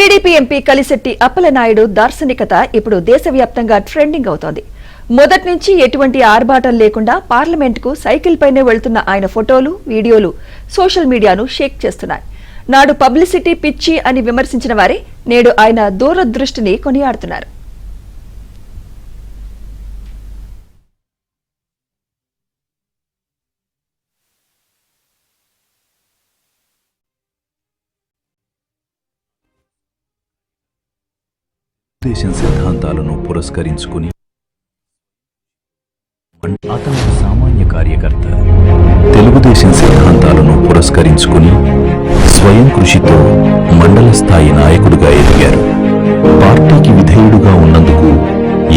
TDP MP Kalisetti Appalanaidu దార్శనికత ఇప్పుడు దేశవ్యాప్తంగా ట్రెండింగ్ అవుతోంది. మొదటి నుంచి ఎటువంటి ఆర్భాటం లేకుండా పార్లమెంటుకు సైకిల్ పైనే వెళ్తున్న ఆయన ఫోటోలు, వీడియోలు సోషల్ మీడియాను షేక్ చేస్తున్నాయి. నాడు పబ్లిసిటీ పిచ్చి అని విమర్శించిన వారే నేడు ఆయన దూరదృష్టిని కొనియాడుతున్నారు. దేశం సిద్ధాంతాలను పురస్కరించుకుని అతను సామాన్య కార్యకర్త. తెలుగుదేశం సిద్ధాంతాలను పురస్కరించుకుని స్వయం కృషితో మండల స్థాయి నాయకుడిగా ఎదిగారు. పార్టీకి విధేయుడుగా ఉన్నందుకు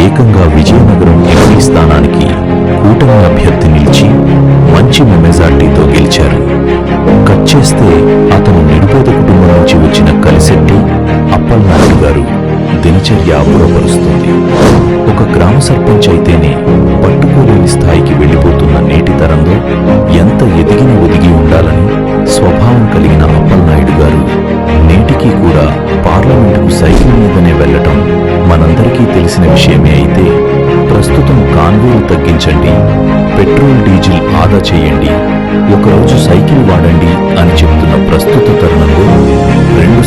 ఏకంగా విజయనగరం ఎంపీ స్థానానికి కూటమి అభ్యర్థి నిలిచి మంచి మెజార్టీతో గెలిచారు. కట్ చేస్తే అతను నిరుపేద కుటుంబం నుంచి వచ్చిన కలిశెట్టి అప్పలనాయుడు గారు దినచర్య అబ్బురపరుస్తుంది. ఒక గ్రామ సర్పంచ్ అయితేనే పట్టుకోలేని స్థాయికి వెళ్లిపోతున్న నేటి తరంలో ఎంత ఎదిగిన ఒదిగి ఉండాలని స్వభావం కలిగిన అప్పలనాయుడు గారు నేటికి కూడా పార్లమెంటుకు సైకిల్ మీదనే వెళ్లటం మనందరికీ తెలిసిన విషయమే. అయితే ప్రస్తుతం కాన్వేలు తగ్గించండి, పెట్రోల్ డీజిల్ ఆదా చేయండి, ఒకరోజు సైకిల్ వాడండి అని చెబుతున్న ప్రస్తుత తరుణంలో 2